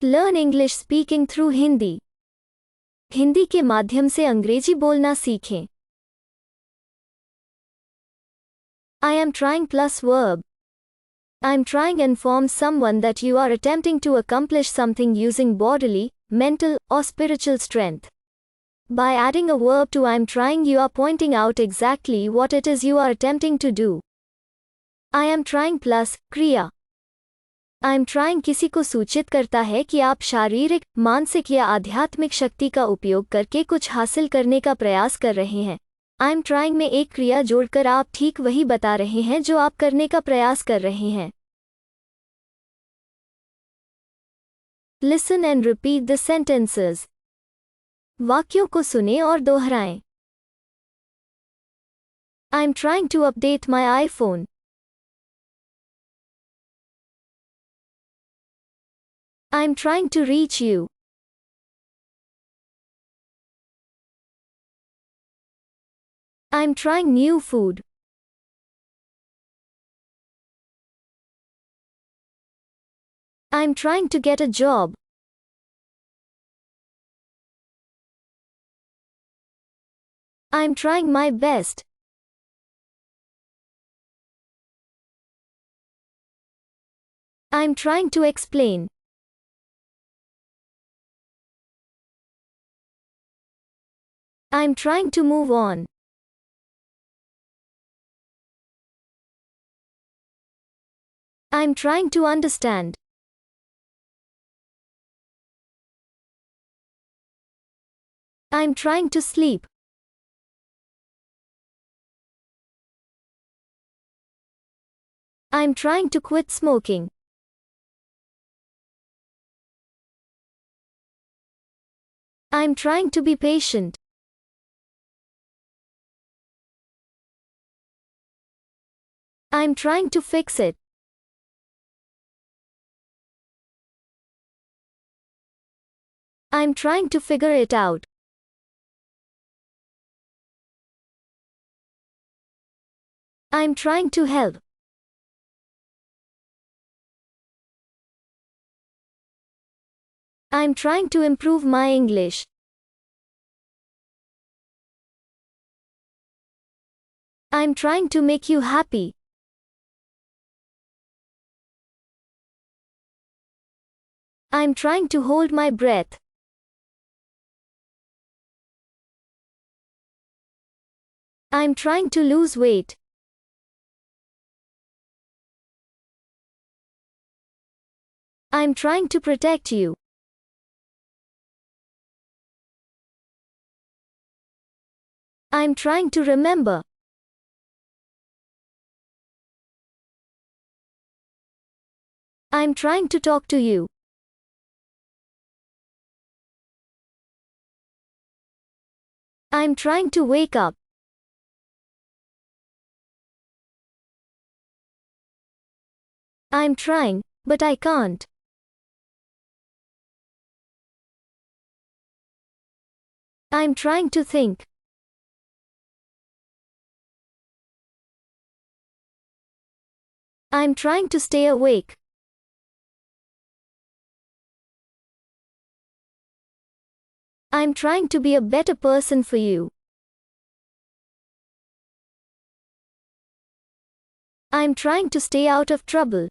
Learn English speaking through Hindi. Hindi के माध्यम से अंग्रेजी बोलना सीखें. I am trying plus verb. I am trying informs someone that you are attempting to accomplish something using bodily, mental, or spiritual strength. By adding a verb to I am trying, you are pointing out exactly what it is you are attempting to do. I am trying plus क्रिया. I am trying किसी को सूचित करता है कि आप शारीरिक, मानसिक या आध्यात्मिक शक्ति का उपयोग करके कुछ हासिल करने का प्रयास कर रहे हैं. I am trying में एक क्रिया जोड़कर आप ठीक वही बता रहे हैं जो आप करने का प्रयास कर रहे हैं. Listen and repeat the sentences. वाक्यों को सुनें और दोहराएं. I am trying to update my iPhone. I am trying to reach you. I am trying new food. I am trying to get a job. I am trying my best. I am trying to explain. I am trying to move on. I am trying to understand. I am trying to sleep. I am trying to quit smoking. I am trying to be patient. I am trying to fix it. I am trying to figure it out. I am trying to help. I am trying to improve my English. I am trying to make you happy. I am trying to hold my breath. I am trying to lose weight. I am trying to protect you. I am trying to remember. I am trying to talk to you. I am trying to wake up. I am trying, but I can't. I am trying to think. I am trying to stay awake. I am trying to be a better person for you. I am trying to stay out of trouble.